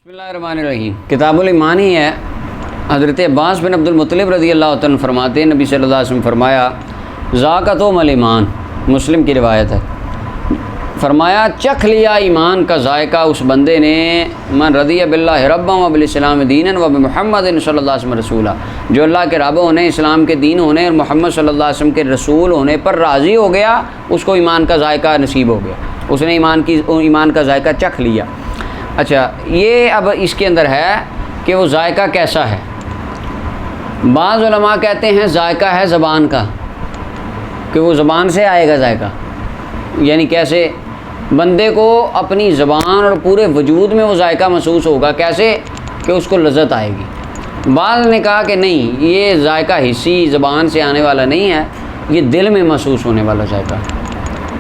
بسم اللہ الرحمن الرحیم۔ کتاب الایمان ہی ہے۔ حضرت عباس بن عبد المطلب رضی اللہ عنہ فرماتے ہیں، نبی صلی اللہ علیہ وسلم فرمایا ذاقتم الایمان، مسلم کی روایت ہے، فرمایا چکھ لیا ایمان کا ذائقہ اس بندے نے من رضی باللہ ربا و بالاسلام دینا و بمحمد صلی اللہ علیہ وسلم رسولہ، جو اللہ کے رب ہونے، اسلام کے دین ہونے اور محمد صلی اللہ علیہ وسلم کے رسول ہونے پر راضی ہو گیا، اس کو ایمان کا ذائقہ نصیب ہو گیا، اس نے ایمان کا ذائقہ چکھ لیا۔ اچھا، یہ اب اس کے اندر ہے کہ وہ ذائقہ کیسا ہے۔ بعض علماء کہتے ہیں ذائقہ ہے زبان کا، کہ وہ زبان سے آئے گا ذائقہ، یعنی کیسے بندے کو اپنی زبان اور پورے وجود میں وہ ذائقہ محسوس ہوگا، کیسے کہ اس کو لذت آئے گی۔ بعض نے کہا کہ نہیں، یہ ذائقہ حسی زبان سے آنے والا نہیں ہے، یہ دل میں محسوس ہونے والا ذائقہ ہے،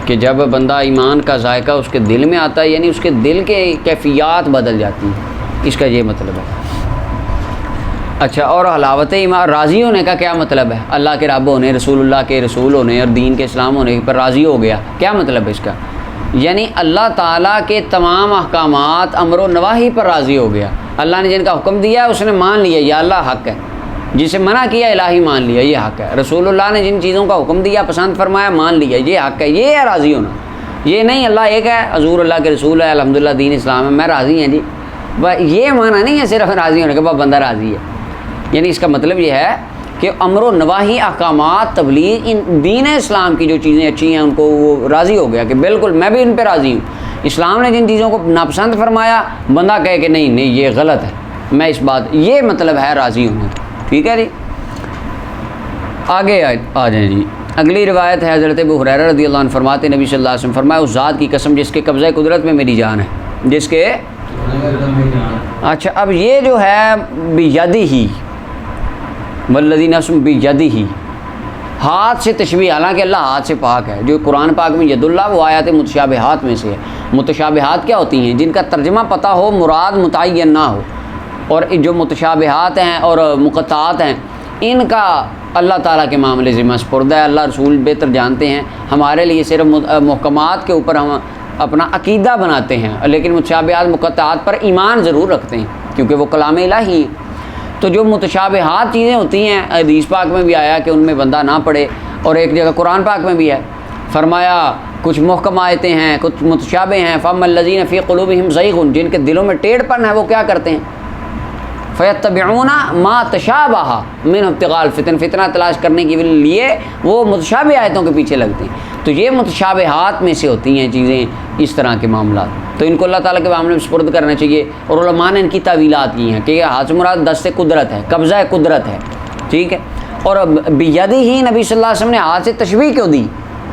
کہ جب بندہ ایمان کا ذائقہ اس کے دل میں آتا ہے، یعنی اس کے دل کے کیفیات بدل جاتی ہیں، اس کا یہ مطلب ہے۔ اچھا، اور حلاوت ایمان، راضی ہونے کا کیا مطلب ہے؟ اللہ کے رب ہونے، رسول اللہ کے رسول ہونے اور دین کے اسلام ہونے پر راضی ہو گیا، کیا مطلب ہے اس کا؟ یعنی اللہ تعالیٰ کے تمام احکامات امر و نواہی پر راضی ہو گیا، اللہ نے جن کا حکم دیا اس نے مان لیا، یا اللہ حق ہے، جسے منع کیا الہی مان لیا، یہ حق ہے، رسول اللہ نے جن چیزوں کا حکم دیا پسند فرمایا مان لیا، یہ حق ہے، یہ ہے راضی ہونا۔ یہ نہیں اللہ ایک ہے، حضور اللہ کے رسول ہے، الحمدللہ دین اسلام ہے، میں راضی ہیں جی، یہ معنی نہیں ہے صرف راضی ہونے کے بعد بندہ راضی ہے، یعنی اس کا مطلب یہ ہے کہ امر و نواہی احکامات تبلیغ ان دین اسلام کی جو چیزیں اچھی ہیں ان کو وہ راضی ہو گیا کہ بالکل میں بھی ان پہ راضی ہوں۔ اسلام نے جن چیزوں کو ناپسند فرمایا بندہ کہے کہ نہیں یہ غلط ہے، میں اس بات، یہ مطلب ہے راضی ہونا۔ ٹھیک ہے جی، آگے آ جائیں جی۔ اگلی روایت ہے حضرت ابو ہریرہ رضی اللہ عنہ فرماتے، نبی صلی اللہ علیہ وسلم فرمایا اس ذات کی قسم جس کے قبضہ قدرت میں میری جان ہے، جس کے اچھا، اب یہ جو ہے بیدہ والذی نفس بیدہ، ہاتھ سے تشبیہ، حالانکہ اللہ ہاتھ سے پاک ہے، جو قرآن پاک میں ید اللہ وہ آیات متشابہات میں سے ہے۔ متشابہات کیا ہوتی ہیں؟ جن کا ترجمہ پتہ ہو، مراد متعین نہ ہو، اور جو متشابہات ہیں اور مقطعات ہیں ان کا اللہ تعالیٰ کے معاملے ذمہ سپرد ہے، اللہ رسول بہتر جانتے ہیں، ہمارے لیے صرف محکمات کے اوپر ہم اپنا عقیدہ بناتے ہیں، لیکن متشابہات مقطعات پر ایمان ضرور رکھتے ہیں کیونکہ وہ کلام الہی ہیں۔ تو جو متشابہات چیزیں ہوتی ہیں، حدیث پاک میں بھی آیا کہ ان میں بندہ نہ پڑھے، اور ایک جگہ قرآن پاک میں بھی ہے، فرمایا کچھ محکم آیتیں ہیں، کچھ متشابہ ہیں، فَأَمَّا الَّذِينَ فِي قُلُوبِهِمْ زَيْغٌ، جن کے دلوں میں ٹیڑھ پن ہے وہ کیا کرتے ہیں؟ فَيَتَّبِعُونَ مَا تَشَابَهَ مِنْهُ ابْتِغَاءَ الْفِتْنَةِ، فتنہ تلاش کرنے کے لیے وہ متشابہ آیتوں کے پیچھے لگتے ہیں۔ تو یہ متشابہات میں سے ہوتی ہیں چیزیں، اس طرح کے معاملات، تو ان کو اللہ تعالیٰ کے معاملے میں سپرد کرنا چاہیے، اور علماء نے ان کی تعویلات کی ہیں کہ یہ ہاتھ سے مراد دست قدرت ہے، قبضہ قدرت ہے، ٹھیک ہے۔ اور بیدہ ہی نبی صلی اللہ علیہ وسلم نے ہاتھ سے تشبیہ کیوں دی؟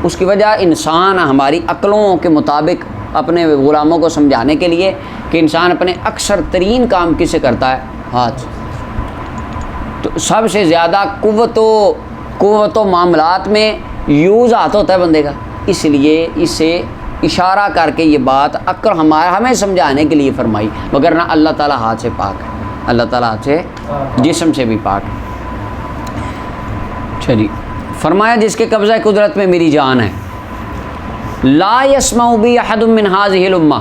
اس کی وجہ انسان ہماری عقلوں کے مطابق اپنے غلاموں کو سمجھانے کے لیے کہ انسان اپنے اکثر ترین کام کس سے کرتا ہے؟ ہاتھ سے۔ تو سب سے زیادہ قوت و معاملات میں یوز ہاتھ ہوتا ہے بندے کا، اس لیے اسے اشارہ کر کے یہ بات عقل ہمیں سمجھانے کے لیے فرمائی، مگر نہ اللہ تعالیٰ ہاتھ سے پاک ہے، اللہ تعالیٰ ہاتھ سے جسم سے بھی پاک ہے۔ اچھا جی، فرمایا جس کے قبضہ قدرت میں میری جان ہے، لا یسمع بی احد من هذه الامہ،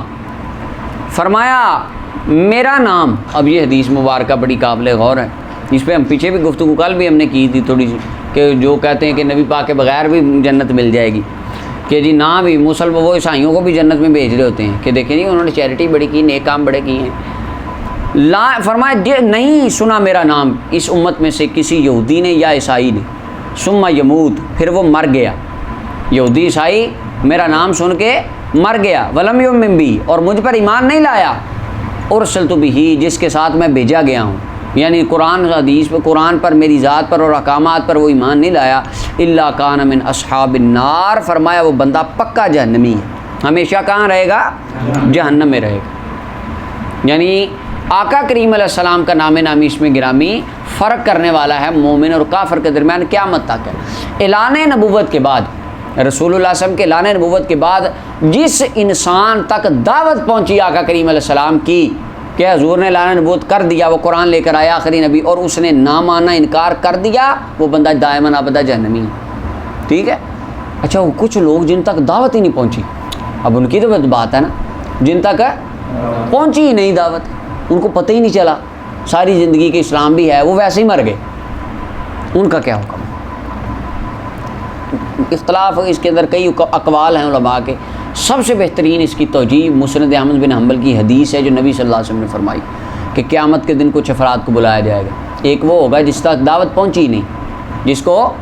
فرمایا میرا نام، اب یہ حدیث مبارکہ بڑی قابل غور ہے، اس پہ ہم پیچھے بھی گفتگو کل بھی ہم نے کی تھی تھوڑی سی، کہ جو کہتے ہیں کہ نبی پاک کے بغیر بھی جنت مل جائے گی، کہ جی نہ بھی مسلم وہ عیسائیوں کو بھی جنت میں بھیج رہے ہوتے ہیں کہ دیکھیں جی انہوں نے چیریٹی بڑی کی، نیک کام بڑے کیے ہیں، لا فرمایا نہیں سنا میرا نام اس امت میں سے کسی یہودی نے یا عیسائی نے، ثم یموت، پھر وہ مر گیا، یہودی عیسائی میرا نام سن کے مر گیا، ولم یؤمن بی، اور مجھ پر ایمان نہیں لایا، ارسلت بہ، جس کے ساتھ میں بھیجا گیا ہوں، یعنی قرآن حدیث پر، قرآن پر، میری ذات پر اور احکامات پر وہ ایمان نہیں لایا، الا کان من اصحاب النار، فرمایا وہ بندہ پکا جہنمی ہے، ہمیشہ کہاں رہے گا؟ جہنم میں رہے گا۔ یعنی آقا کریم علیہ السلام کا نام نامی اس میں گرامی فرق کرنے والا ہے مومن اور کافر کے درمیان قیامت تک ہے۔ اعلان نبوت کے بعد، رسول اللہ صلی اللہ علیہ وسلم کے اعلان نبوت کے بعد جس انسان تک دعوت پہنچی آقا کریم علیہ السلام کی کہ حضور نے اعلان نبوت کر دیا، وہ قرآن لے کر آیا آخری نبی، اور اس نے نہ مانا، انکار کر دیا، وہ بندہ دائماً ابدا جہنمی ہے، ٹھیک ہے۔ اچھا، وہ کچھ لوگ جن تک دعوت ہی نہیں پہنچی، اب ان کی تو بات ہے نا، جن تک پہنچی ہی نہیں دعوت، ان کو پتہ ہی نہیں چلا ساری زندگی کہ اسلام بھی ہے، وہ ویسے ہی مر گئے، ان کا کیا حکم ہے؟ اختلاف اس کے اندر کئی اقوال ہیں علماء کے، سب سے بہترین اس کی توجیہ مسند احمد بن حنبل کی حدیث ہے جو نبی صلی اللہ علیہ وسلم نے فرمائی کہ قیامت کے دن کچھ افراد کو بلایا جائے گا. ایک وہ ہوگا جس تک دعوت پہنچی ہی نہیں، جس کو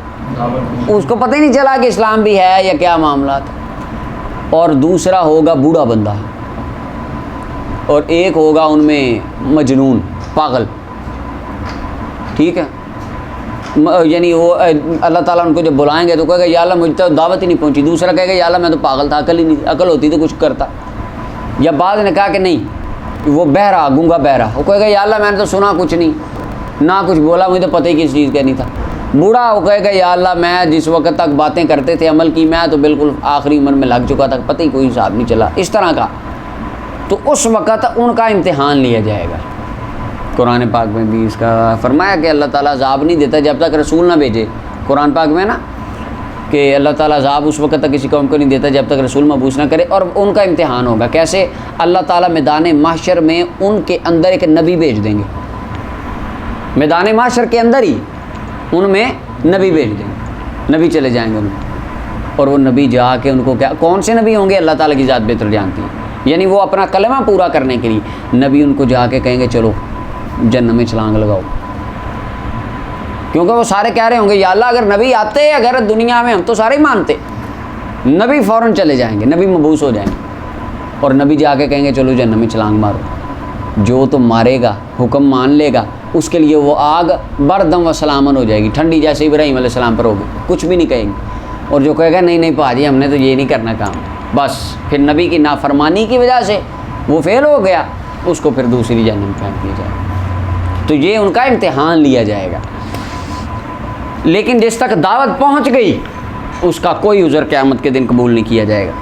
اس کو پتہ ہی نہیں چلا کہ اسلام بھی ہے یا کیا معاملات، اور دوسرا ہوگا بوڑھا بندہ، اور ایک ہوگا ان میں مجنون پاگل. ٹھیک ہے، یعنی وہ اللہ تعالیٰ ان کو جب بلائیں گے تو کہے گا یا اللہ مجھ تک دعوت ہی نہیں پہنچی، دوسرا کہے گا یا اللہ میں تو پاگل تھا، عقل ہی نہیں، عقل ہوتی تو کچھ کرتا. یا بعض نے کہا کہ نہیں وہ بہرا گونگا بہرا، وہ کہے گا یا اللہ میں نے تو سنا کچھ نہیں، نہ کچھ بولا، مجھے تو پتہ ہی کس چیز کا نہیں تھا. بوڑھا وہ کہے گا یا اللہ میں جس وقت تک باتیں کرتے تھے عمل کی، میں تو بالکل آخری عمر میں لگ چکا تھا، پتہ ہی کوئی حساب نہیں چلا، اس طرح کا. تو اس وقت ان کا امتحان لیا جائے گا. قرآن پاک میں بھی اس کا فرمایا کہ اللہ تعالیٰ عذاب نہیں دیتا جب تک رسول نہ بھیجے. قرآن پاک میں نا کہ اللہ تعالیٰ عذاب اس وقت تک کسی قوم کو نہیں دیتا جب تک رسول مبعوث نہ کرے. اور ان کا امتحان ہوگا کیسے؟ اللہ تعالیٰ میدان محشر میں ان کے اندر ایک نبی بھیج دیں گے، میدان محشر کے اندر ہی ان میں نبی بھیج دیں گے، نبی چلے جائیں گے ان میں، اور وہ نبی جا کے ان کو کیا، کون سے نبی ہوں گے اللہ تعالیٰ کی ذات بہتر جانتی ہے، یعنی وہ اپنا کلمہ پورا کرنے کے لیے نبی ان کو جا کے کہیں گے چلو جنت میں چھلانگ لگاؤ. کیونکہ وہ سارے کہہ رہے ہوں گے یا اللہ اگر نبی آتے اگر دنیا میں ہم تو سارے ہی مانتے. نبی فوراً چلے جائیں گے، نبی مبعوث ہو جائیں گے، اور نبی جا کے کہیں گے چلو جنت میں چھلانگ مارو. جو تو مارے گا حکم مان لے گا اس کے لیے وہ آگ بردم و سلامن ہو جائے گی، ٹھنڈی جیسے ابراہیم علیہ السلام پر ہوگی، کچھ بھی نہیں کہیں گے. اور جو کہے گا نہیں نہیں پاجی ہم نے تو یہ نہیں کرنا کام، بس پھر نبی کی نافرمانی کی وجہ سے وہ فیل ہو گیا، اس کو پھر دوسری جہنم میں پھینک دیا جائے گا. تو یہ ان کا امتحان لیا جائے گا. لیکن جس تک دعوت پہنچ گئی اس کا کوئی عذر قیامت کے دن قبول نہیں کیا جائے گا.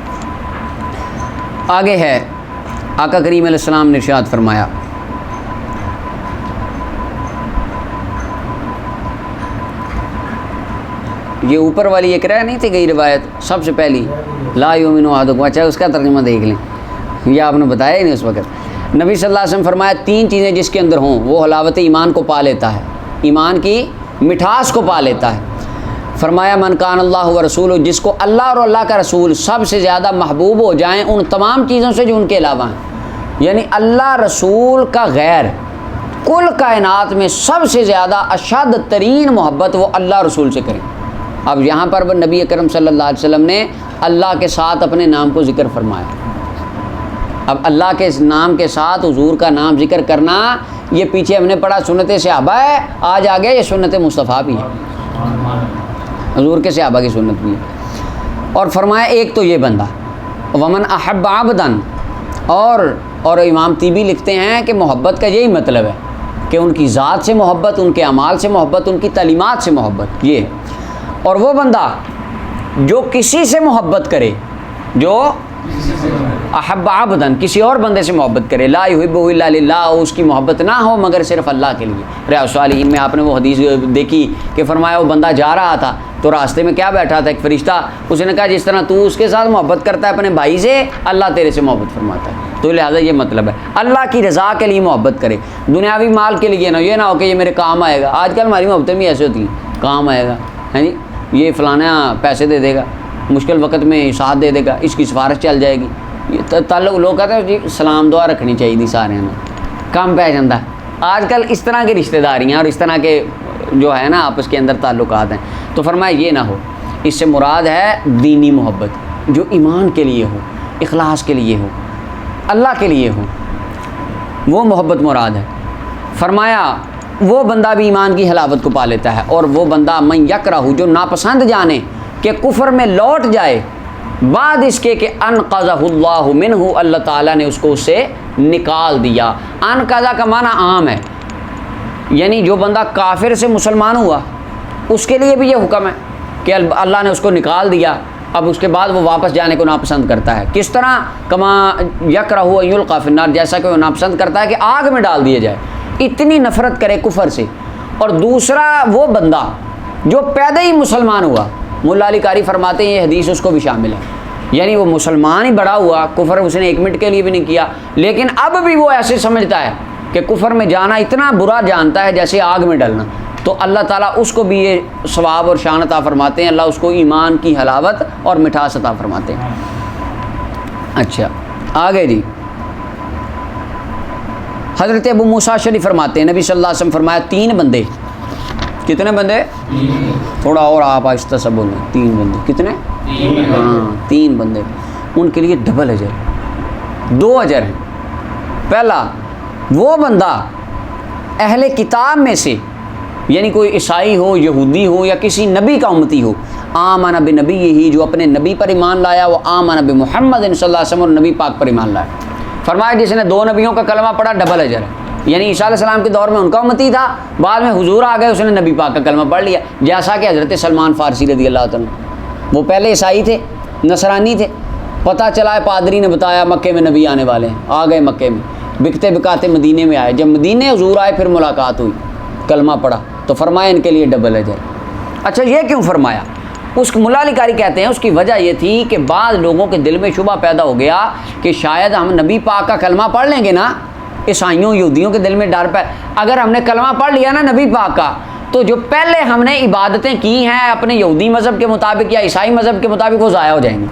آگے ہے آقا کریم علیہ السلام نے ارشاد فرمایا یہ اوپر والی ایک رہ نہیں تھی گئی روایت سب سے پہلی لا یؤمن احدکم، اچھا اس کا ترجمہ دیکھ لیں، یہ آپ نے بتایا ہی نہیں اس وقت. نبی صلی اللہ علیہ وسلم فرمایا 3 چیزیں جس کے اندر ہوں وہ حلاوت ایمان کو پا لیتا ہے، ایمان کی مٹھاس کو پا لیتا ہے. فرمایا من کان اللہ و رسول، جس کو اللہ اور اللہ کا رسول سب سے زیادہ محبوب ہو جائیں ان تمام چیزوں سے جو ان کے علاوہ ہیں، یعنی اللہ رسول کا غیر کل کائنات میں سب سے زیادہ اشد ترین محبت وہ اللہ رسول سے کریں. اب یہاں پر نبی اکرم صلی اللہ علیہ وسلم نے اللہ کے ساتھ اپنے نام کو ذکر فرمایا. اب اللہ کے نام کے ساتھ حضور کا نام ذکر کرنا یہ پیچھے ہم نے پڑھا سنت صحابہ ہے، آج آ گیا یہ سنت مصطفیٰ بھی ہے، حضور کے صحابہ کی سنت بھی ہے. اور فرمایا ایک تو یہ بندہ ومن احب عبدن، اور امام طیبی لکھتے ہیں کہ محبت کا یہی مطلب ہے کہ ان کی ذات سے محبت، ان کے اعمال سے محبت، ان کی تعلیمات سے محبت، یہ ہے. اور وہ بندہ جو کسی سے محبت کرے، جو احب عبدن کسی اور بندے سے محبت کرے، لا یحبہ الا للہ، اس کی محبت نہ ہو مگر صرف اللہ کے لیے. ریاض الصالحین میں آپ نے وہ حدیث دیکھی کہ فرمایا وہ بندہ جا رہا تھا تو راستے میں کیا بیٹھا تھا ایک فرشتہ، اس نے کہا جس طرح تو اس کے ساتھ محبت کرتا ہے اپنے بھائی سے، اللہ تیرے سے محبت فرماتا ہے. تو لہٰذا یہ مطلب ہے اللہ کی رضا کے لیے محبت کرے، دنیاوی مال کے لیے نہ، یہ نہ ہو کہ یہ میرے کام آئے گا. آج کل ہماری محبتیں بھی ایسے ہوتی ہیں، کام آئے گا، ہے جی یہ فلانا پیسے دے دے گا، مشکل وقت میں ساتھ دے دے گا، اس کی سفارش چل جائے گی. یہ تعلق لوگ کہتے ہیں جی سلام دعا رکھنی چاہیے تھی سارے نے، کم پہ جاتا ہے. آج کل اس طرح کی رشتہ داریاں اور اس طرح کے جو ہے نا آپس کے اندر تعلقات ہیں. تو فرمایا یہ نہ ہو، اس سے مراد ہے دینی محبت جو ایمان کے لیے ہو، اخلاص کے لیے ہو، اللہ کے لیے ہو، وہ محبت مراد ہے. فرمایا وہ بندہ بھی ایمان کی حلاوت کو پا لیتا ہے. اور وہ بندہ من یکرہ جو ناپسند جانے کہ کفر میں لوٹ جائے بعد اس کے کہ انقذہ اللہ منہ، اللہ تعالیٰ نے اس کو اس سے نکال دیا. انقذہ کا معنی عام ہے، یعنی جو بندہ کافر سے مسلمان ہوا اس کے لیے بھی یہ حکم ہے کہ اللہ نے اس کو نکال دیا، اب اس کے بعد وہ واپس جانے کو ناپسند کرتا ہے. کس طرح؟ کما یکرہ ان یلقی فی النار، جیسا کہ وہ ناپسند کرتا ہے کہ آگ میں ڈال دیا جائے، اتنی نفرت کرے کفر سے. اور دوسرا وہ بندہ جو پیدا ہی مسلمان ہوا، مولا علی قاری فرماتے ہیں یہ حدیث اس کو بھی شامل ہے، یعنی وہ مسلمان ہی بڑا ہوا، کفر اس نے 1 منٹ کے لیے بھی نہیں کیا، لیکن اب بھی وہ ایسے سمجھتا ہے کہ کفر میں جانا اتنا برا جانتا ہے جیسے آگ میں ڈلنا، تو اللہ تعالیٰ اس کو بھی یہ ثواب اور شان عطا فرماتے ہیں، اللہ اس کو ایمان کی حلاوت اور مٹھاس عطا فرماتے ہیں۔ اچھا آگے جی، حضرت ابو موسیٰ شریف فرماتے ہیں نبی صلی اللہ علیہ وسلم فرمایا 3 بندے، کتنے بندے؟ تھوڑا اور آپ آہستہ سے بولیں، 3 بندے، کتنے؟ ہاں 3 بندے، ان کے لیے ڈبل اجر، 2 اجر ہیں۔ پہلا وہ بندہ اہل کتاب میں سے، یعنی کوئی عیسائی ہو، یہودی ہو، یا کسی نبی کا امتی ہو، آمن بنبی ہی، جو اپنے نبی پر ایمان لایا، وہ آمن بمحمد صلی اللہ علیہ وسلم، اور نبی پاک پر ایمان لایا۔ فرمایا جس نے 2 نبیوں کا کلمہ پڑھا ڈبل اجر ہے، یعنی عیسیٰ علیہ السلام کے دور میں ان کا امتی تھا، بعد میں حضور آ گئے، اس نے نبی پاک کا کلمہ پڑھ لیا، جیسا کہ حضرت سلمان فارسی رضی اللہ عنہ، وہ پہلے عیسائی تھے، نصرانی تھے، پتہ چلا ہے پادری نے بتایا مکے میں نبی آنے والے ہیں، آ گئے مکے میں، بکتے بکاتے مدینے میں آئے، جب مدینے حضور آئے پھر ملاقات ہوئی، کلمہ پڑھا، تو فرمایا ان کے لیے ڈبل اجر۔ اچھا یہ کیوں فرمایا؟ اس ملا علی قاری کہتے ہیں اس کی وجہ یہ تھی کہ بعض لوگوں کے دل میں شبہ پیدا ہو گیا کہ شاید ہم نبی پاک کا کلمہ پڑھ لیں گے نا، عیسائیوں یہودیوں کے دل میں ڈر پہ، اگر ہم نے کلمہ پڑھ لیا نا نبی پاک کا، تو جو پہلے ہم نے عبادتیں کی ہیں اپنے یہودی مذہب کے مطابق یا عیسائی مذہب کے مطابق، وہ ضائع ہو جائیں گی،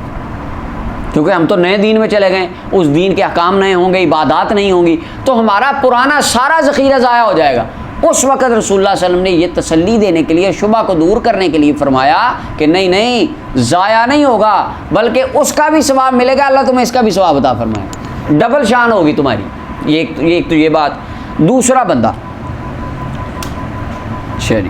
کیونکہ ہم تو نئے دین میں چلے گئے، اس دین کے احکام نئے ہوں گے، عبادات نہیں ہوں گی، تو ہمارا پرانا سارا ذخیرہ ضائع ہو جائے گا۔ اس وقت رسول اللہ صلی اللہ علیہ وسلم نے یہ تسلی دینے کے لیے، شبہ کو دور کرنے کے لیے فرمایا کہ نہیں ضائع نہیں ہوگا، بلکہ اس کا بھی ثواب ملے گا، اللہ تمہیں اس کا بھی ثواب عطا فرمائے، ڈبل شان ہوگی تمہاری۔ ایک تو یہ بات۔ دوسرا بندہ شری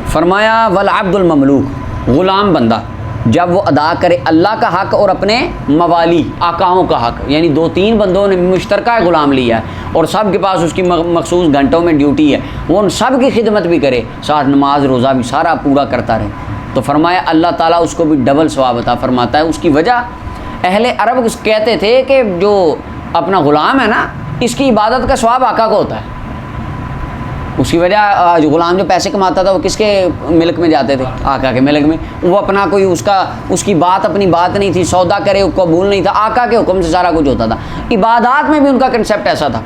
فرمایا والعبد المملوک، غلام بندہ جب وہ ادا کرے اللہ کا حق اور اپنے موالی آقاؤں کا حق، یعنی 2-3 بندوں نے مشترکہ غلام لیا ہے اور سب کے پاس اس کی مخصوص گھنٹوں میں ڈیوٹی ہے، وہ ان سب کی خدمت بھی کرے، ساتھ نماز روزہ بھی سارا پورا کرتا رہے، تو فرمایا اللہ تعالیٰ اس کو بھی ڈبل ثواب عطا فرماتا ہے۔ اس کی وجہ اہل عرب کہتے تھے کہ جو اپنا غلام ہے نا، اس کی عبادت کا ثواب آقا کو ہوتا ہے، اس کی وجہ جو غلام جو پیسے کماتا تھا وہ کس کے ملک میں جاتے تھے؟ آقا کے ملک میں، وہ اپنا کوئی اس کی بات اپنی بات نہیں تھی، سودا کرے قبول نہیں تھا، آقا کے حکم سے سارا کچھ ہوتا تھا۔ عبادات میں بھی ان کا کنسیپٹ ایسا تھا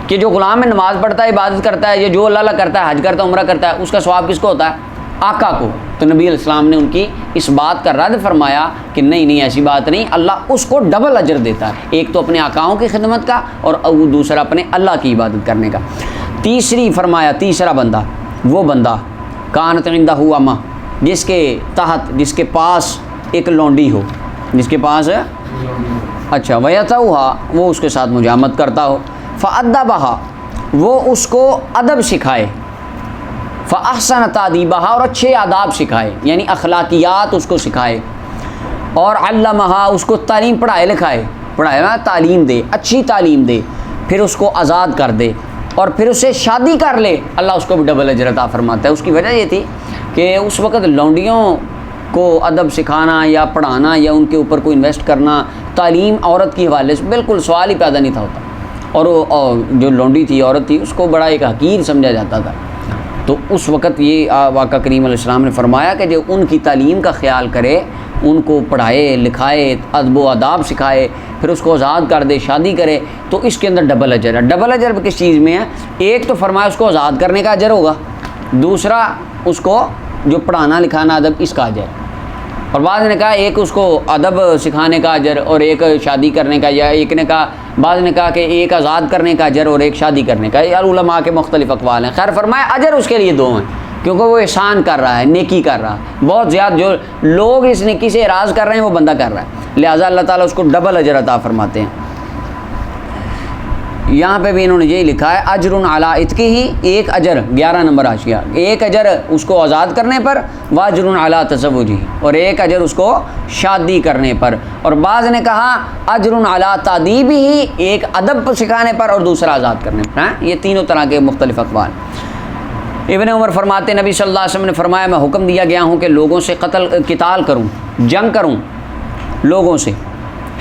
کہ جو غلام میں نماز پڑھتا ہے، عبادت کرتا ہے، یا جو اللہ کرتا ہے، حج کرتا ہے، عمرہ کرتا ہے، اس کا ثواب کس کو ہوتا ہے؟ آقا کو۔ تو نبی علیہ السلام نے ان کی اس بات کا رد فرمایا کہ نہیں ایسی بات نہیں، اللہ اس کو ڈبل اجر دیتا ہے، ایک تو اپنے آقاؤں کی خدمت کا اور دوسرا اپنے اللہ کی عبادت کرنے کا۔ تیسری فرمایا تیسرا بندہ وہ بندہ کانت عندہ امہ، جس کے تحت، جس کے پاس ایک لونڈی ہو، جس کے پاس اچھا ویتوہا، وہ اس کے ساتھ مجامت کرتا ہو، فادبہا، وہ اس کو ادب سکھائے، فاحسن تادیبہا، اور اچھے آداب سکھائے، یعنی اخلاقیات اس کو سکھائے، اور علمہا، اس کو تعلیم پڑھائے لکھائے، پڑھائے نا تعلیم دے، اچھی تعلیم دے، پھر اس کو آزاد کر دے اور پھر اسے شادی کر لے، اللہ اس کو بھی ڈبل اجر عطا فرماتا ہے۔ اس کی وجہ یہ تھی کہ اس وقت لونڈیوں کو ادب سکھانا یا پڑھانا یا ان کے اوپر کوئی انویسٹ کرنا، تعلیم عورت کی حوالے سے بالکل سوال ہی پیدا نہیں تھا ہوتا، اور جو لونڈی تھی، عورت تھی، اس کو بڑا ایک حقیر سمجھا جاتا تھا۔ تو اس وقت یہ آقا کریم علیہ السلام نے فرمایا کہ جو ان کی تعلیم کا خیال کرے، ان کو پڑھائے لکھائے، ادب و آداب سکھائے، پھر اس کو آزاد کر دے، شادی کرے، تو اس کے اندر ڈبل اجر ہے۔ ڈبل اجر کس چیز میں ہے؟ ایک تو فرمایا اس کو آزاد کرنے کا اجر ہوگا، دوسرا اس کو جو پڑھانا لکھانا ادب اس کا اجر، اور بعض نے کہا ایک اس کو ادب سکھانے کا اجر اور ایک شادی کرنے کا، یا ایک نے کہا، بعض نے کہا کہ ایک آزاد کرنے کا اجر اور ایک شادی کرنے کا، یار علماء کے مختلف اقوال ہیں۔ خیر فرمایا اجر اس کے لیے 2 ہیں، کیونکہ وہ احسان کر رہا ہے، نیکی کر رہا ہے، بہت زیادہ جو لوگ اس نیکی سے اعراض کر رہے ہیں وہ بندہ کر رہا ہے، لہٰذا اللہ تعالیٰ اس کو ڈبل اجر عطا فرماتے ہیں۔ یہاں پہ بھی انہوں نے یہی لکھا ہے اجر علی عتقہ، ایک اجر 11 نمبر حاشیہ، ایک اجر اس کو آزاد کرنے پر، واجر علی تزوجہ، اور ایک اجر اس کو شادی کرنے پر، اور بعض نے کہا اجر علی تادیبہ، ایک ادب سکھانے پر اور دوسرا آزاد کرنے پر۔ یہ تینوں طرح کے مختلف اقوال۔ ابن عمر فرماتے نبی صلی اللہ علیہ وسلم نے فرمایا میں حکم دیا گیا ہوں کہ لوگوں سے قتال کروں، جنگ کروں لوگوں سے،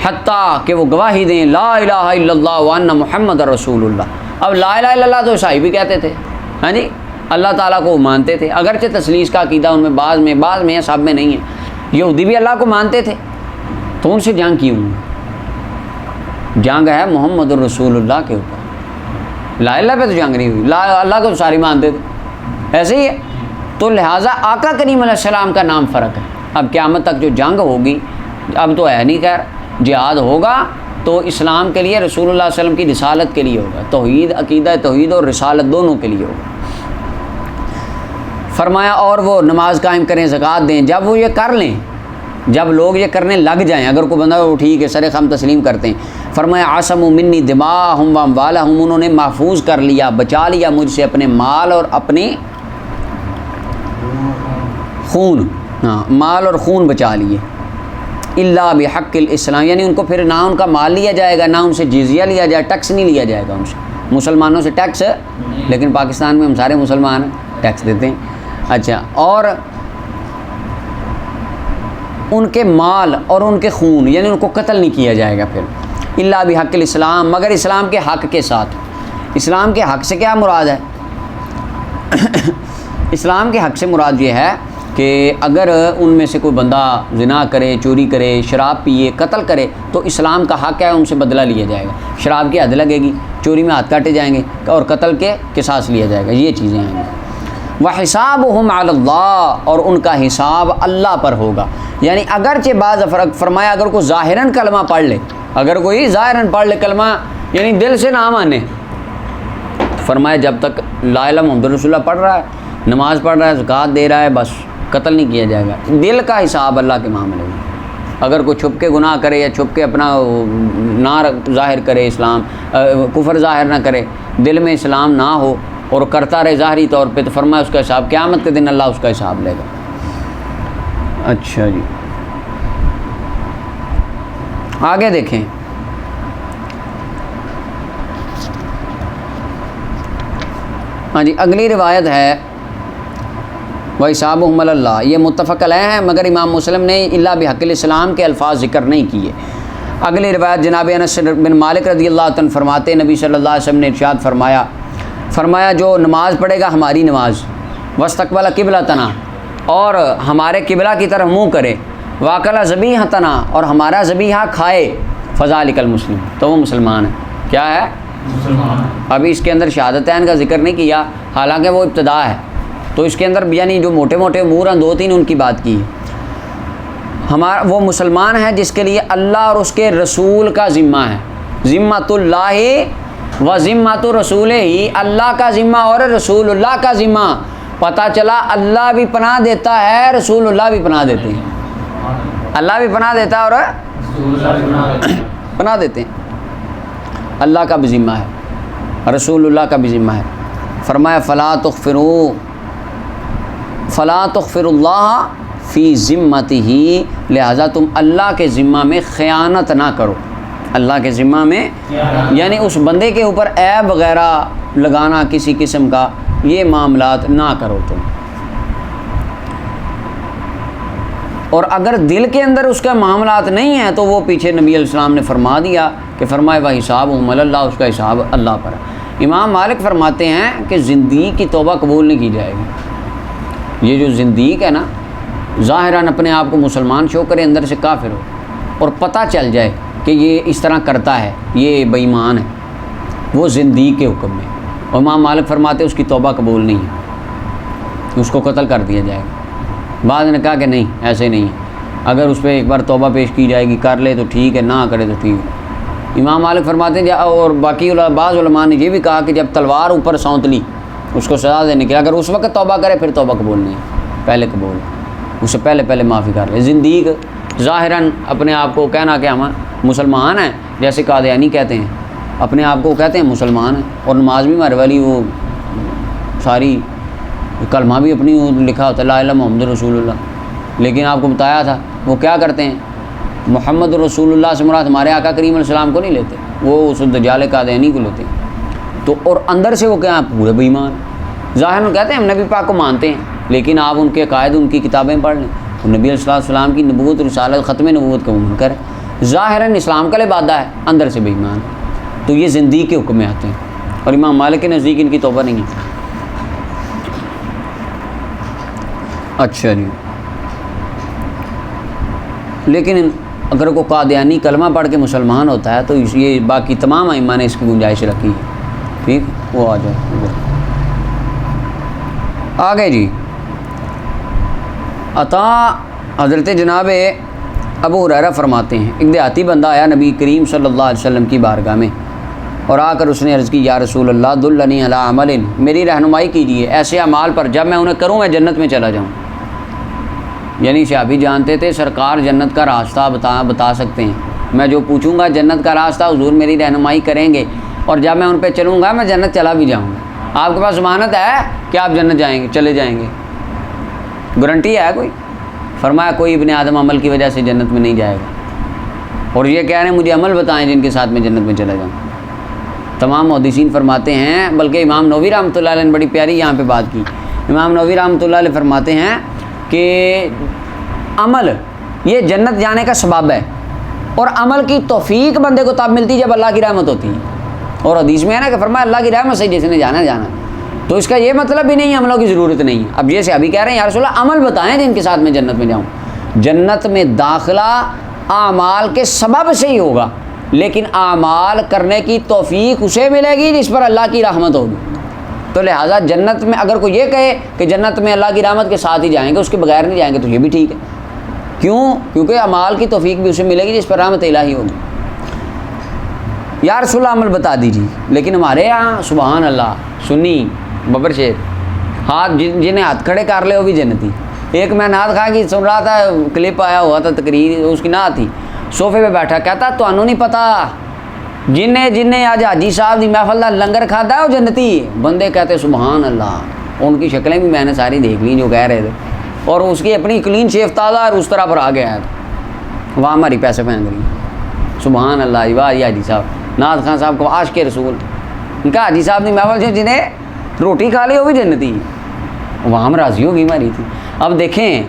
حتیٰ کہ وہ گواہی دیں لا الہ الا اللہ وان محمد رسول اللہ۔ اب لا الہ الا اللہ تو عیسائی بھی کہتے تھے، ہاں جی، اللہ تعالیٰ کو مانتے تھے، اگرچہ تثلیث کا عقیدہ ان میں بعض میں ہے، سب میں نہیں ہے۔ یہودی بھی اللہ کو مانتے تھے، تو ان سے جنگ کیوں؟ جنگ ہے محمد رسول اللہ کے اوپر، لا الہ پہ تو جنگ نہیں ہوئی، لا اللہ کو ساری مانتے تھے، ایسے ہی ہے۔ تو لہٰذا آقا کریم علیہ السلام کا نام فرق ہے۔ اب قیامت تک جو جنگ ہوگی، اب تو ہے نہیں، خیر جہاد ہوگا تو اسلام کے لیے، رسول اللہ صلی اللہ علیہ وسلم کی رسالت کے لیے ہوگا، توحید، عقیدہ توحید اور رسالت دونوں کے لیے ہوگا۔ فرمایا اور وہ نماز قائم کریں، زکوٰۃ دیں۔ جب وہ یہ کر لیں، جب لوگ یہ کرنے لگ جائیں، اگر کوئی بندہ وہ ٹھیک ہے سر خم تسلیم کرتے ہیں، فرمایا عصموا منی دماءہم واموالہم، انہوں نے محفوظ کر لیا، بچا لیا مجھ سے اپنے مال اور اپنے خون، ہاں مال اور خون بچا لیے، الا بحق الاسلام، یعنی ان کو پھر نہ ان کا مال لیا جائے گا، نہ ان سے جزیہ لیا جائے، ٹیکس نہیں لیا جائے گا ان سے، مسلمانوں سے ٹیکس، لیکن پاکستان میں ہم سارے مسلمان ٹیکس دیتے ہیں۔ اچھا، اور ان کے مال اور ان کے خون، یعنی ان کو قتل نہیں کیا جائے گا پھر، الا بحق الاسلام، مگر اسلام کے حق کے ساتھ۔ اسلام کے حق سے کیا مراد ہے؟ اسلام کے حق سے مراد یہ ہے کہ اگر ان میں سے کوئی بندہ زنا کرے، چوری کرے، شراب پیے، قتل کرے، تو اسلام کا حق ہے ان سے بدلہ لیا جائے گا، شراب کی حد لگے گی، چوری میں ہاتھ کاٹے جائیں گے، اور قتل کے قصاص لیا جائے گا، یہ چیزیں آئیں گی۔ وَحِسَابُهُمْ عَلَى اللَّهِ، اور ان کا حساب اللہ پر ہوگا۔ یعنی اگرچہ بعض فرق فرمایا اگر کوئی ظاہراً کلمہ پڑھ لے، اگر کوئی ظاہراً پڑھ لے کلمہ، یعنی دل سے نہ مانے، فرمایا جب تک لا الہ محمد رسول اللہ پڑھ رہا ہے، نماز پڑھ رہا ہے، زکوٰۃ دے رہا ہے، بس قتل نہیں کیا جائے گا۔ دل کا حساب اللہ کے معاملے میں، اگر کوئی چھپ کے گناہ کرے یا چھپ کے اپنا نہ ظاہر کرے، اسلام کفر ظاہر نہ کرے، دل میں اسلام نہ ہو اور کرتا رہے ظاہری طور پہ، تو فرمایا اس کا حساب قیامت کے دن اللہ اس کا حساب لے گا۔ اچھا جی، آگے دیکھیں، ہاں جی، اگلی روایت ہے وَحِسَابُهُمْ عَلَى اللَّهِ، یہ متفق علیہ ہے، مگر امام مسلم نے الا بحق الاسلام کے الفاظ ذکر نہیں کیے۔ اگلی روایت جناب انس بن مالک رضی اللہ عنہ فرماتے ہیں نبی صلی اللہ علیہ وسلم نے ارشاد فرمایا جو نماز پڑھے گا ہماری نماز، وَاسْتَقْبَلَ قِبْلَتَنَا، اور ہمارے قبلہ کی طرف منہ کرے، وَأَكَلَ ذَبِيحَتَنَا، اور ہمارا ذبیحہ کھائے، فَذَلِكَ الْمُسْلِمُ، تو وہ مسلمان ہے۔ کیا ہے؟ مسلمان۔ ابھی اس کے اندر شہادتین کا ذکر نہیں کیا، حالانکہ وہ ابتدا ہے، تو اس کے اندر یعنی جو موٹے موٹے امور ہیں، دو تین ان کی بات کی۔ ہمارا وہ مسلمان ہے جس کے لیے اللہ اور اس کے رسول کا ذمہ ہے، ذمۃ اللہ و ذمۃ رسول ہی، اللہ کا ذمہ اور رسول اللہ کا ذمہ۔ پتہ چلا اللہ بھی پناہ دیتا ہے، رسول اللہ بھی پناہ دیتے ہیں، اللہ بھی پناہ دیتا ہے اور پناہ دیتے ہیں، اللہ کا بھی ذمہ ہے، رسول اللہ کا بھی ذمہ ہے۔ فرمایا فلا تغفر اللہ فی ذمتہ، لہذا تم اللہ کے ذمہ میں خیانت نہ کرو، اللہ کے ذمہ میں یعنی اس بندے کے اوپر عیب وغیرہ لگانا کسی قسم کا، یہ معاملات نہ کرو تم۔ اور اگر دل کے اندر اس کا معاملات نہیں ہیں تو وہ پیچھے نبی علیہ السلام نے فرما دیا کہ فرمائے وَحِسَابُهُمْ عَلَى اللَّهِ، اس کا حساب اللہ پر ہے۔ امام مالک فرماتے ہیں کہ زندیق کی توبہ قبول نہیں کی جائے گی۔ یہ جو زندیق ہے نا، ظاہراً اپنے آپ کو مسلمان شو کرے، اندر سے کافر ہو، اور پتہ چل جائے کہ یہ اس طرح کرتا ہے، یہ بے ایمان ہے، وہ زندیق کے حکم میں، اور امام مالک فرماتے اس کی توبہ قبول نہیں ہے، اس کو قتل کر دیا جائے گا۔ بعض نے کہا کہ نہیں، ایسے نہیں ہے، اگر اس پہ ایک بار توبہ پیش کی جائے گی، کر لے تو ٹھیک ہے، نہ کرے تو ٹھیک ہے۔ امام مالک فرماتے ہیں، اور باقی بعض علماء نے یہ بھی کہا کہ جب تلوار اوپر سونت لی اس کو سزا دینے کے، اگر اس وقت توبہ کرے پھر توبہ قبول نہیں ہے، پہلے قبول ہے، اس سے پہلے معافی کر لے۔ زندیق ظاہراً اپنے آپ کو کہنا کہ ہم مسلمان ہیں، جیسے قادیانی کہتے ہیں، اپنے آپ کو کہتے ہیں مسلمان ہیں، اور نماز بھی ہمارے والی وہ ساری کلمہ بھی اپنی لکھا ہوتا ہے لا الہ محمد رسول اللہ، لیکن آپ کو بتایا تھا وہ کیا کرتے ہیں، محمد رسول اللہ سے مراد ہمارے آقا کریم علیہ السلام کو نہیں لیتے، وہ اس دجال قادیانی کو لیتے ہیں۔ تو اور اندر سے وہ کیا پورے بے ایمان، ظاہر کہتے ہیں ہم نبی پاک کو مانتے ہیں، لیکن آپ ان کے عقائد، ان کی کتابیں پڑھ لیں، نبی علیہ السلام کی نبوت، رسالت، ختم نبوت کا منکر ہے، ظاہراً اسلام کا لبادہ ہے، اندر سے بے ایمان، تو یہ زندیق کے حکم میں آتے ہیں، اور امام مالک کے نزدیک ان کی توبہ نہیں ہے۔ اچھا جی، لیکن اگر کوئی قادیانی کلمہ پڑھ کے مسلمان ہوتا ہے تو یہ باقی تمام ائمہ نے اس کی گنجائش رکھی ہے ٹھیک وہ آ جائے آگے جی. عطا حضرت جناب ابو ہریرہ فرماتے ہیں ایک دیہاتی بندہ آیا نبی کریم صلی اللہ علیہ وسلم کی بارگاہ میں اور آ کر اس نے عرض کی یا رسول اللہ دلنی علی عمل، میری رہنمائی کیجیے ایسے اعمال پر جب میں انہیں کروں میں جنت میں چلا جاؤں. یعنی صحابی جانتے تھے سرکار جنت کا راستہ بتا سکتے ہیں، میں جو پوچھوں گا جنت کا راستہ حضور میری رہنمائی کریں گے اور جب میں ان پہ چلوں گا میں جنت چلا بھی جاؤں گا. آپ کے پاس ضمانت ہے کہ آپ جنت جائیں گے، چلے جائیں گے؟ گارنٹی ہے کوئی؟ فرمایا کوئی ابن آدم عمل کی وجہ سے جنت میں نہیں جائے گا، اور یہ کہہ رہے ہیں مجھے عمل بتائیں جن کے ساتھ میں جنت میں چلا جاؤں. تمام محدثین فرماتے ہیں، بلکہ امام نووی رحمۃ اللہ علیہ نے بڑی پیاری یہاں پہ بات کی. امام نووی رحمۃ اللہ علیہ فرماتے ہیں کہ عمل یہ جنت جانے کا سبب ہے، اور عمل کی توفیق بندے کو تب ملتی ہے جب اللہ کی رحمت ہوتی ہے. اور حدیث میں ہے نا کہ فرمایا اللہ کی رحمت سے جس نے جانا جانا، تو اس کا یہ مطلب بھی نہیں ہے عملوں کی ضرورت نہیں ہے. اب یہ سے ابھی کہہ رہے ہیں یا رسول اللہ عمل بتائیں جن کے ساتھ میں جنت میں جاؤں. جنت میں داخلہ اعمال کے سبب سے ہی ہوگا، لیکن اعمال کرنے کی توفیق اسے ملے گی جس پر اللہ کی رحمت ہوگی. تو لہٰذا جنت میں اگر کوئی یہ کہے کہ جنت میں اللہ کی رحمت کے ساتھ ہی جائیں گے، اس کے بغیر نہیں جائیں گے، تو یہ بھی ٹھیک ہے. کیوں؟ کیونکہ اعمال کی توفیق بھی اسے ملے گی جس پر رحمت الہی ہوگی. یا رسول اللہ عمل بتا دیجیے. لیکن ہمارے یہاں سبحان اللہ سنی ببر شیر ہاتھ جنہیں ہاتھ کھڑے کر لے وہ بھی جنتی. ایک میں نعت خواں کی سن رہا تھا، کلپ آیا ہوا تھا تقریر، اس کی نعت تھی، صوفے پہ بیٹھا کہتا تمہیں نہیں پتا جنہیں آج حاجی صاحب دی محفل دا لنگر کھادا ہے وہ جنتی. بندے کہتے سبحان اللہ، ان کی شکلیں بھی میں نے ساری دیکھ لی جو کہہ رہے تھے، اور اس کی اپنی کلین شیف تازہ اور اس طرح پر آ گیا ہے، وہاں ہماری پیسے پھینک رہی. سبحان اللہ جی، واہ حاجی صاحب نعت خان صاحب کو عاشق رسول، ان کا حاجی صاحب دی محفل سے جنہیں روٹی کھا لی وہ بھی جنتی، وہاں ہم راضی ہوگی ہماری تھی. اب دیکھیں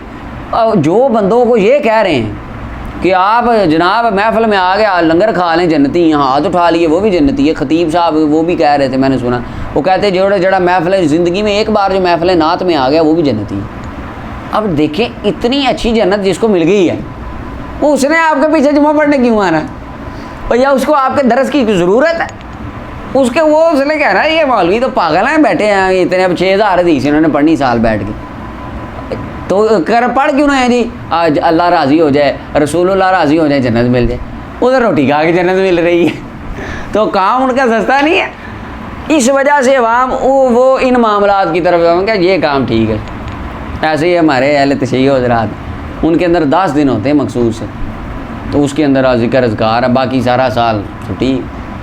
جو بندوں کو یہ کہہ رہے ہیں کہ آپ جناب محفل میں آ گیا لنگر کھا لیں جنتی، یہاں ہاتھ اٹھا لیے وہ بھی جنتی ہے. خطیب صاحب وہ بھی کہہ رہے تھے، میں نے سنا، وہ کہتے جڑا محفل ہے زندگی میں ایک بار جو محفل نعت میں آ گیا وہ بھی جنتی ہے. اب دیکھیں اتنی اچھی جنت جس کو مل گئی ہے، وہ اس نے آپ کے پیچھے جمعہ پڑھنے کیوں آنا ہے؟ اور یا اس کو آپ کے درس کی ضرورت ہے؟ اس نے کہہ رہا ہے یہ مولوی تو پاگل ہیں بیٹھے ہیں اتنے، اب 6000 حدیث انہوں نے پڑھنی سال بیٹھ کے، تو پڑھ کیوں نہ ہے جی آج اللہ راضی ہو جائے، رسول اللہ راضی ہو جائے، جنت مل جائے. ادھر روٹی کھا کے جنت مل رہی ہے، تو کام ان کا سستا نہیں ہے. اس وجہ سے عوام وہ ان معاملات کی طرف کہ یہ کام ٹھیک ہے. ایسے ہی ہمارے اہل تشیع حضرات، ان کے اندر 10 دن ہوتے ہیں مخصوص سے، تو اس کے اندر ذکر اذکار ہے، باقی سارا سال چھٹی.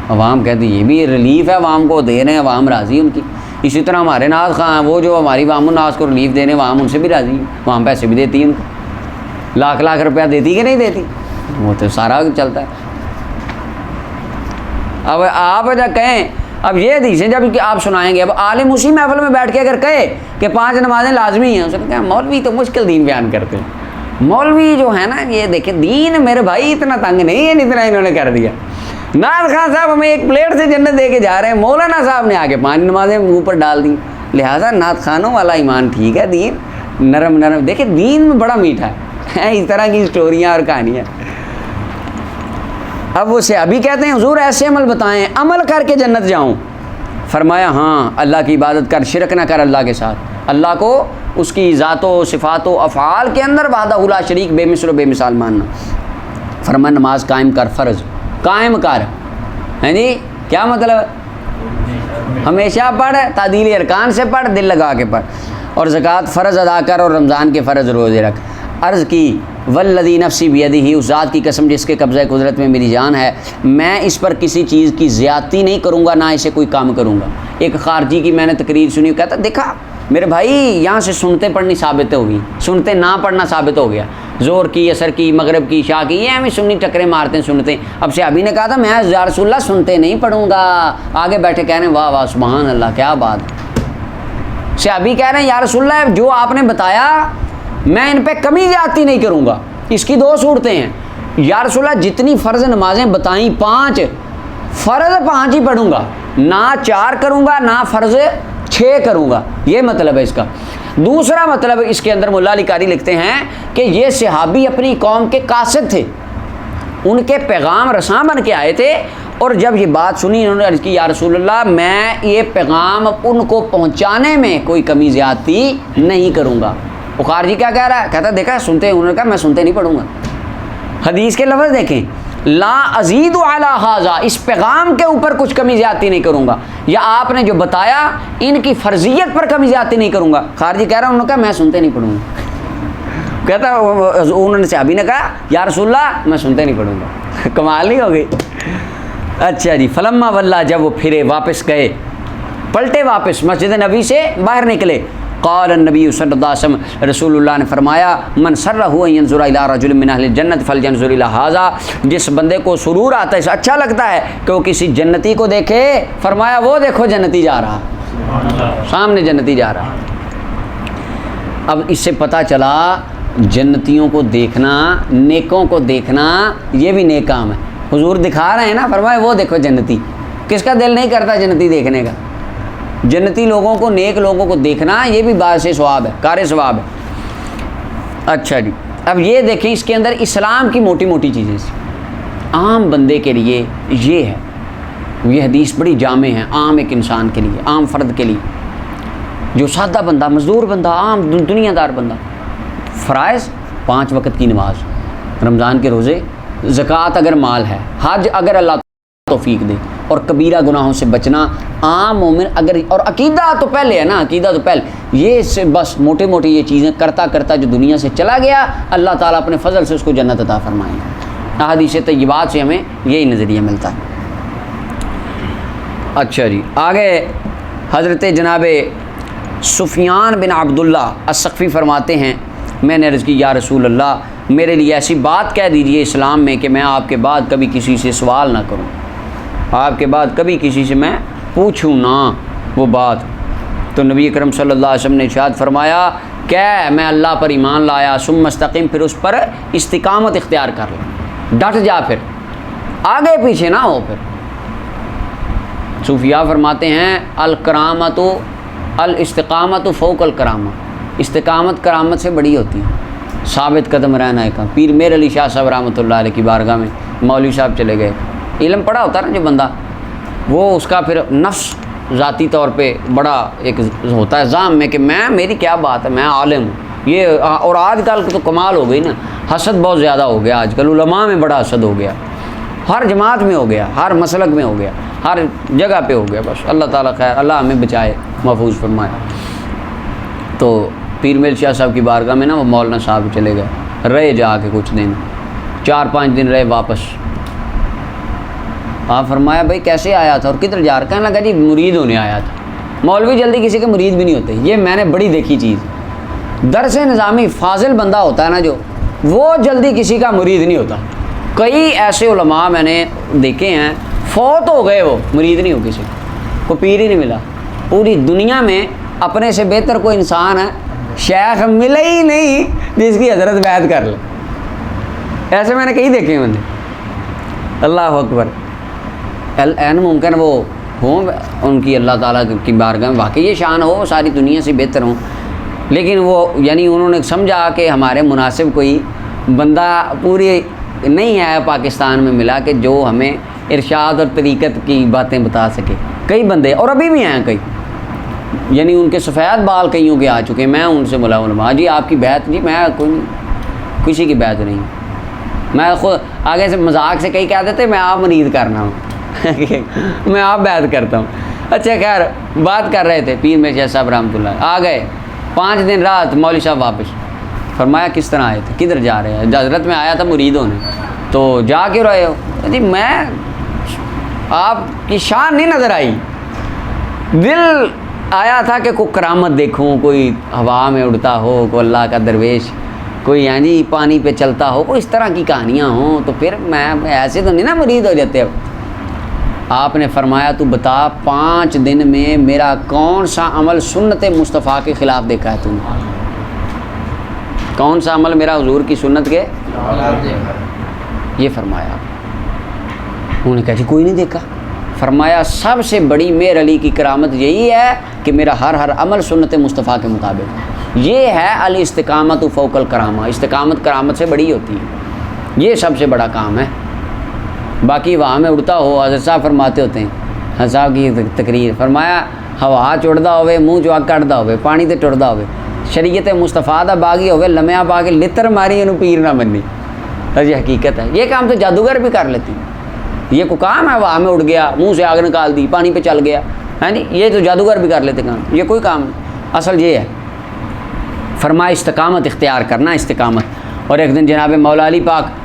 عوام کہتی یہ بھی ریلیف ہے، عوام کو دے رہے ہیں، عوام راضی ان کی. اسی طرح ہمارے ناز خواہ وہ جو ہماری عوام الناس کو ریلیف دے رہے ہیں، عوام ان سے بھی راضی ہے، وہاں پیسے بھی دیتی ہیں ان کو، لاکھ روپیہ دیتی کہ نہیں دیتی، وہ تو سارا چلتا ہے. اب آپ جب کہیں، اب یہ حدیثیں جب کہ آپ سنائیں گے، اب عالم اسی محفل میں بیٹھ کے اگر کہے کہ 5 نمازیں لازمی ہیں، اس نے کہا مولوی تو مشکل دین بیان کرتے ہیں. مولوی جو ہے نا یہ دیکھیں دین میرے بھائی اتنا تنگ نہیں ہے جتنا انہوں نے کر دیا. نعت خان صاحب ہمیں ایک پلیٹ سے جنت دے کے جا رہے ہیں، مولانا صاحب نے آگے 5 نمازیں منہ پر ڈال دی. لہٰذا نعت خانوں والا ایمان ٹھیک ہے، دین نرم دیکھیں دین میں بڑا میٹھا ہے. اس طرح کی اسٹوریاں اور کہانیاں. اب وہ صحابی کہتے ہیں حضور ایسے عمل بتائیں عمل کر کے جنت جاؤں. فرمایا ہاں اللہ کی عبادت کر، شرک نہ کر اللہ کے ساتھ، اللہ کو اس کی ذات و صفات و افعال کے اندر وحدہ لا شریک بے مثل و بے مثال ماننا. فرمایا نماز قائم کر، فرض قائم کر، ہیں جی کیا مطلب؟ ہمیشہ پڑھ، تعدیل ارکان سے پڑھ، دل لگا کے پڑھ، اور زکوٰۃ فرض ادا کر، اور رمضان کے فرض روزے رکھ. عرض کی والذی نفسی بیدہ، اس ذات کی قسم جس کے قبضہ قدرت میں میری جان ہے، میں اس پر کسی چیز کی زیادتی نہیں کروں گا، نہ اسے کوئی کام کروں گا. ایک خارجی کی میں نے تقریر سنی، کہتا دیکھا میرے بھائی یہاں سے سنتے پڑھنی ثابت ہوگی، سنتے نہ پڑھنا ثابت ہو گیا. زور کی، اثر کی، مغرب کی، عشاء کی، یہ ہمیں سنی ٹکرے مارتے ہیں سنتے. اب صحابی نے کہا تھا میں یا رسول اللہ سنتے نہیں پڑھوں گا. آگے بیٹھے کہہ رہے ہیں واہ واہ سبحان اللہ کیا بات. صحابی کہہ رہے ہیں یا رسول اللہ جو آپ نے بتایا میں ان پہ کمی زیادتی نہیں کروں گا. اس کی 2 صورتیں ہیں. یا رسول اللہ جتنی فرض نمازیں بتائیں 5، فرض 5 ہی پڑھوں گا، نہ 4 کروں گا، نہ فرض 6 کروں گا. یہ مطلب ہے اس کا. دوسرا مطلب اس کے اندر مولا علی قاری لکھتے ہیں کہ یہ صحابی اپنی قوم کے قاصد تھے، ان کے پیغام رساں بن کے آئے تھے، اور جب یہ بات سنی انہوں نے عرض کی یا رسول اللہ میں یہ پیغام ان کو پہنچانے میں کوئی کمی زیادتی نہیں کروں گا۔ بخار جی کیا کہہ رہا ہے؟ کہتا دیکھا سنتے ہیں، انہوں نے کہا میں سنتے نہیں پڑھوں گا۔ حدیث کے لفظ دیکھیں، لا ازید علی ھذا، اس پیغام کے اوپر کچھ کمی زیادتی نہیں کروں گا، یا آپ نے جو بتایا ان کی فرضیت پر کمی زیادتی نہیں کروں گا۔ خارجی کہہ رہا ہے، انہوں نے کہا میں سنتے نہیں پڑھوں گا۔ کہتا انہوں نے صحابی نے کہا یا رسول اللہ میں سنتے نہیں پڑھوں گا۔ کمال نہیں ہو گئی؟ اچھا جی، فلما واللہ، جب وہ پھرے واپس گئے، پلٹے واپس مسجد نبی سے باہر نکلے، قال النبی صلی اللہ علیہ وسلم، رسول اللہ نے فرمایا من سرہ ان ینظر الی رجل من اہل الجنت فلینظر الی ھذا، جس بندے کو سرور آتا ہے، اچھا لگتا ہے کہ وہ کسی جنتی کو دیکھے، فرمایا وہ دیکھو جنتی جا رہا، سامنے جنتی جا رہا۔ اب اس سے پتہ چلا جنتیوں کو دیکھنا، نیکوں کو دیکھنا یہ بھی نیک کام ہے۔ حضور دکھا رہے ہیں نا، فرمایا وہ دیکھو جنتی۔ کس کا دل نہیں کرتا جنتی دیکھنے کا؟ جنتی لوگوں کو، نیک لوگوں کو دیکھنا یہ بھی باعث ثواب ہے، کار ثواب ہے۔ اچھا جی، اب یہ دیکھیں اس کے اندر اسلام کی موٹی موٹی چیزیں عام بندے کے لیے یہ ہے، یہ حدیث بڑی جامع ہے عام ایک انسان کے لیے، عام فرد کے لیے، جو سادہ بندہ، مزدور بندہ، عام دنیا دار بندہ۔ فرائض 5 وقت کی نماز، رمضان کے روزے، زکوٰۃ اگر مال ہے، حج اگر اللہ توفیق دے، اور کبیرہ گناہوں سے بچنا عام مومن اگر، اور عقیدہ تو پہلے ہے نا، عقیدہ تو پہلے، یہ سے بس موٹے موٹے یہ چیزیں کرتا کرتا جو دنیا سے چلا گیا، اللہ تعالیٰ اپنے فضل سے اس کو جنت عطا فرمائیں گے۔ احادیث طیبات سے ہمیں یہی نظریہ ملتا ہے۔ اچھا جی، آگے حضرت جناب سفیان بن عبداللہ الثقفی فرماتے ہیں میں نے عرض کی یا رسول اللہ میرے لیے ایسی بات کہہ دیجئے اسلام میں کہ میں آپ کے بعد کبھی کسی سے سوال نہ کروں، آپ کے بعد کبھی کسی سے میں پوچھوں نہ وہ بات۔ تو نبی اکرم صلی اللہ علیہ وسلم نے ارشاد فرمایا کہ میں اللہ پر ایمان لایا، ثم استقم، پھر اس پر استقامت اختیار کر لے، ڈٹ جا، پھر آگے پیچھے نہ ہو۔ پھر صوفیاء فرماتے ہیں الکرامت الاستقامت فوق الکرامہ، استقامت کرامت سے بڑی ہوتی ہے، ثابت قدم رہنا ہے۔ پیر میر علی شاہ صاحب رحمۃ اللہ علیہ کی بارگاہ میں مولوی صاحب چلے گئے، علم پڑھا ہوتا ہے نا جو بندہ، وہ اس کا پھر نفس ذاتی طور پہ بڑا ایک ہوتا ہے ذام میں کہ میری کیا بات ہے، میں عالم ہوں یہ۔ اور آج کل تو کمال ہو گئی نا، حسد بہت زیادہ ہو گیا، آج کل علماء میں بڑا حسد ہو گیا، ہر جماعت میں ہو گیا، ہر مسلک میں ہو گیا، ہر جگہ پہ ہو گیا۔ بس اللہ تعالیٰ خیر، اللہ ہمیں بچائے، محفوظ فرمائے۔ تو پیر میر شاہ صاحب کی بارگاہ میں نا وہ مولانا صاحب چلے گئے، رہے جا کے کچھ دن، 4-5 دن رہے، واپس آپ فرمایا بھائی کیسے آیا تھا اور کدھر جا رہا؟ کہنے لگا جی مرید ہونے آیا تھا۔ مولوی جلدی کسی کے مرید بھی نہیں ہوتے، یہ میں نے بڑی دیکھی چیز۔ درس نظامی فاضل بندہ ہوتا ہے نا جو، وہ جلدی کسی کا مرید نہیں ہوتا۔ کئی ایسے علماء میں نے دیکھے ہیں فوت ہو گئے، وہ مرید نہیں ہو کسی کو پیر ہی نہیں ملا۔ پوری دنیا میں اپنے سے بہتر کوئی انسان ہے شیخ ملے ہی نہیں جس کی حضرت بیعت کر لے، ایسے میں نے کئی دیکھے ہیں بندے۔ اللہ اکبر، این ممکن وہ ہوں ان کی اللہ تعالیٰ کی بارگاہ میں واقعی یہ شان ہو، ساری دنیا سے بہتر ہوں، لیکن وہ یعنی انہوں نے سمجھا کہ ہمارے مناسب کوئی بندہ پوری نہیں ہے پاکستان میں ملا کہ جو ہمیں ارشاد اور طریقت کی باتیں بتا سکے۔ کئی بندے اور ابھی بھی ہیں کئی، یعنی ان کے سفید بال کئیوں کے آ چکے ہیں، میں ان سے بولا علماء جی آپ کی بیعت، جی میں کوئی نہیں، کسی کی بیعت نہیں، میں خود آگے سے مذاق سے کئی کہہ دیتے میں آپ مرید کرنا ہوں میں آپ بیعت کرتا ہوں۔ اچھا خیر، بات کر رہے تھے پیر میر شاہ صاحب رحمۃ اللہ، آ گئے 5 دن رات، مولوی صاحب واپس۔ فرمایا کس طرح آئے تھے، کدھر جا رہے ہیں؟ حضرت میں آیا تھا مرید ہونے۔ تو جا کیوں رہے ہو؟ جی میں آپ کی شان نہیں نظر آئی، دل آیا تھا کہ کوئی کرامت دیکھوں، کوئی ہوا میں اڑتا ہو، کوئی اللہ کا درویش، کوئی یعنی پانی پہ چلتا ہو، کوئی اس طرح کی کہانیاں ہوں، تو پھر میں ایسے تو نہیں نا مرید ہو جاتے۔ اب آپ نے فرمایا تو بتا 5 دن میں میرا کون سا عمل سنت مصطفیٰ کے خلاف دیکھا ہے تو نے؟ کون سا عمل میرا حضور کی سنت کے یہ فرمایا؟ انہوں نے کہا جی کوئی نہیں دیکھا۔ فرمایا سب سے بڑی میر علی کی کرامت یہی ہے کہ میرا ہر عمل سنت مصطفیٰ کے مطابق، یہ ہے الاستقامت فوق الکرامہ، استقامت کرامت سے بڑی ہوتی ہے، یہ سب سے بڑا کام ہے۔ باقی وہاں میں اڑتا ہو. حضرت صاحب فرماتے ہوتے ہیں, حضرت صاحب کی تقریر, فرمایا ہوا چڑھتا ہوئے, منہ چو اگ کٹتا ہوئے, پانی تے ٹرتا ہوئے, شریعت مصطفیٰ دا باغی ہوئے, لمحہ پا کے لتر ماری انہوں پیر نہ بننی. یہ حقیقت ہے. یہ کام تو جادوگر بھی کر لیتے ہیں. یہ کوئی کام ہے ہوا میں اڑ گیا, منہ سے آگ نکال دی, پانی پہ چل گیا, ہے نہیں, یہ تو جادوگر بھی کر لیتے کام. یہ کوئی کام نہیں. اصل یہ ہے فرمایا استقامت اختیار کرنا, استقامت. اور ایک دن جناب مولا علی پاک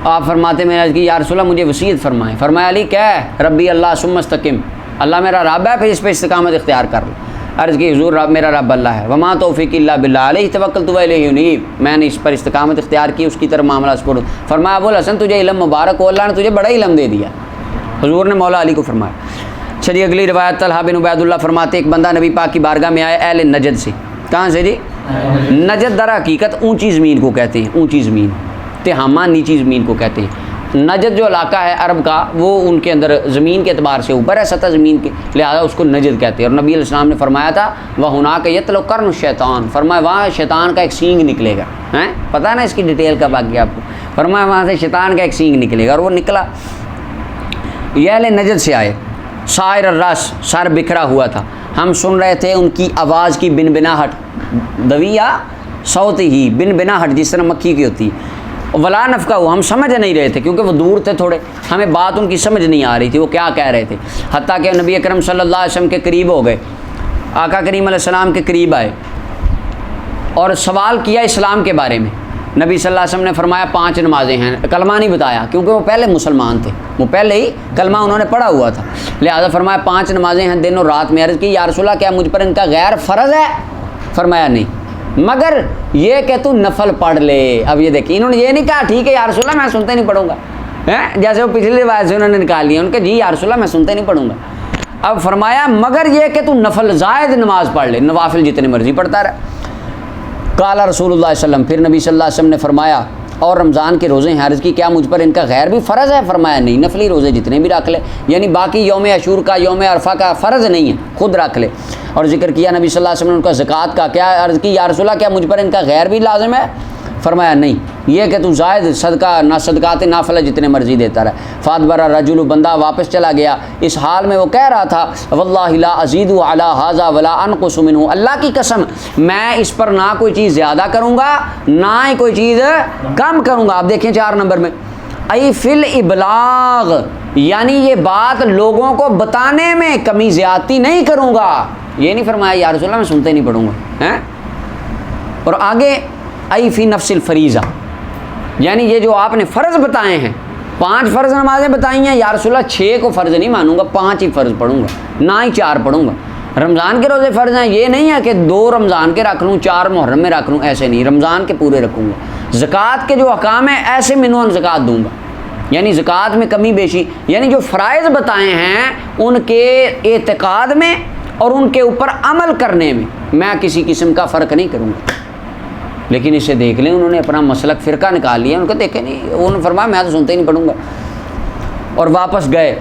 آپ فرماتے میں عرض کی یا رسول اللہ مجھے وصیت فرمائیں. فرمایا علی کیا ہے؟ ربی اللہ ثم استقم, اللہ میرا رب ہے پھر اس پہ استقامت اختیار کر لو. عرض کی حضور رب میرا رب اللہ ہے, وما توفیق الا باللہ علیہ توکلت و الیہ انیب, میں نے اس پر استقامت اختیار کی, اس کی طرف معاملہ سپرد. فرمایا ابو الحسن تجھے علم مبارک ہو, اللہ نے تجھے بڑا علم دے دیا. حضور نے مولا علی کو فرمایا. چلیے اگلی روایت طلحہ بن عبید اللہ فرماتے ایک بندہ نبی پاک کی بارگاہ میں آئے اہل نجد سے. کہاں سے جی؟ نجد در حقیقت اونچی زمین کو کہتے ہیں, اونچی زمین, تہامہ نیچی زمین کو کہتے ہیں. نجد جو علاقہ ہے عرب کا وہ ان کے اندر زمین کے اعتبار سے اوپر ہے سطح زمین کے, لہذا اس کو نجد کہتے ہیں. اور نبی علیہ السلام نے فرمایا تھا وَهُنَاكَ يَطْلُعُ قَرْنُ الشَّيْطَانِ, فرمایا وہاں شیطان کا ایک سینگ نکلے گا. ہیں پتہ نا اس کی ڈیٹیل کا باقی آپ کو. فرمایا وہاں سے شیطان کا ایک سینگ نکلے گا, اور وہ نکلا. یہ اہل نجد سے آئے. سائر الراس, سر بکھرا ہوا تھا. ہم سن رہے تھے ان کی آواز کی بن بناہٹ, دویہ صوت ہی بن بناہٹ جس طرح مکھی کی ہوتی ہے. ولا نفقہ ہو, ہم سمجھ نہیں رہے تھے کیونکہ وہ دور تھے تھوڑے, ہمیں بات ان کی سمجھ نہیں آ رہی تھی وہ کیا کہہ رہے تھے. حتیٰ کہ نبی اکرم صلی اللہ علیہ وسلم کے قریب ہو گئے, آقا کریم علیہ السلام کے قریب آئے اور سوال کیا اسلام کے بارے میں. نبی صلی اللہ علیہ وسلم نے فرمایا 5 نمازیں ہیں. کلمہ نہیں بتایا کیونکہ وہ پہلے مسلمان تھے, وہ پہلے ہی کلمہ انہوں نے پڑھا ہوا تھا, لہٰذا فرمایا 5 نمازیں ہیں دن اور رات میں. عرض کی یا رسول اللہ کیا مجھ پر ان کا غیر فرض ہے؟ فرمایا نہیں, مگر یہ کہ تو نفل پڑھ لے. اب یہ دیکھیں انہوں نے یہ نہیں کہا ٹھیک ہے یا رسول اللہ میں سنتے نہیں پڑھوں گا, جیسے وہ پچھلی روایت سے انہوں نے نکال لیا, ان کے جی یا رسول اللہ میں سنتے نہیں پڑھوں گا. اب فرمایا مگر یہ کہ تو نفل زائد نماز پڑھ لے, نوافل جتنے مرضی پڑھتا رہے. قال رسول اللہ صلی اللہ علیہ وسلم, پھر نبی صلی اللہ علیہ وسلم نے فرمایا اور رمضان کے روزے ہیں. عرض کی کیا مجھ پر ان کا غیر بھی فرض ہے؟ فرمایا نہیں, نفلی روزے جتنے بھی رکھ لے, یعنی باقی یوم عاشور کا یوم عرفہ کا فرض نہیں ہے, خود رکھ لے. اور ذکر کیا نبی صلی اللہ علیہ وسلم نے ان کا زکوٰۃ کا. کیا عرض کی یا رسول اللہ کیا مجھ پر ان کا غیر بھی لازم ہے؟ فرمایا نہیں, یہ کہ تو زائد صدقہ نہ صدقات نافلہ جتنے مرضی دیتا رہے. فادبر الرجل, بندہ واپس چلا گیا, اس حال میں وہ کہہ رہا تھا واللہ لا ازید علی ھذا ولا انقص منہ, اللہ کی قسم میں اس پر نہ کوئی چیز زیادہ کروں گا نہ ہی کوئی چیز کم کروں گا. آپ دیکھیں 4 نمبر میں ای فی الابلاغ, یعنی یہ بات لوگوں کو بتانے میں کمی زیادتی نہیں کروں گا. یہ نہیں فرمایا یا رسول اللہ میں سنتے نہیں پڑھوں گا. اور آگے ای فی نفس الفریضہ, یعنی یہ جو آپ نے فرض بتائے ہیں, 5 فرض نمازیں بتائی ہیں, یا رسول اللہ 6 کو فرض نہیں مانوں گا, 5 ہی فرض پڑھوں گا, نہ ہی 4 پڑھوں گا. رمضان کے روزے فرض ہیں, یہ نہیں ہے کہ 2 رمضان کے رکھ لوں 4 محرم میں رکھ لوں, ایسے نہیں, رمضان کے پورے رکھوں گا. زکوٰۃ کے جو احکام ہیں ایسے منون زکوٰۃ دوں گا, یعنی زکوٰۃ میں کمی بیشی, یعنی جو فرائض بتائے ہیں ان کے اعتقاد میں اور ان کے اوپر عمل کرنے میں میں کسی قسم کا فرق نہیں کروں گا. لیکن اسے دیکھ لیں, انہوں نے اپنا مسلک فرقہ نکال لیا, ان کو دیکھیں نہیں, انہوں نے فرمایا میں تو سنتے ہی نہیں پڑھوں گا. اور واپس گئے.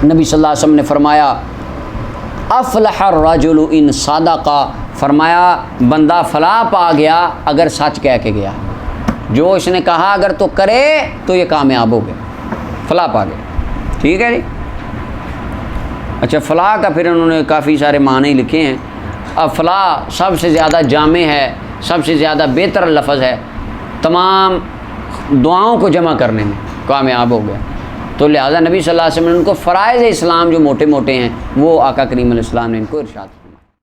نبی صلی اللہ علیہ وسلم نے فرمایا افلح الرجل ان صدق, فرمایا بندہ فلاح پا گیا اگر سچ کہہ کے گیا. جو اس نے کہا اگر تو کرے تو یہ کامیاب ہو گیا, فلاح پا گیا. ٹھیک ہے جی. اچھا, فلاح کا پھر انہوں نے کافی سارے معنی لکھے ہیں. اب فلاح سب سے زیادہ جامع ہے, سب سے زیادہ بہتر لفظ ہے, تمام دعاؤں کو جمع کرنے میں کامیاب ہو گیا. تو لہٰذا نبی صلی اللہ علیہ وسلم نے ان کو فرائض اسلام جو موٹے موٹے ہیں وہ آقا کریم علیہ السلام نے ان کو ارشاد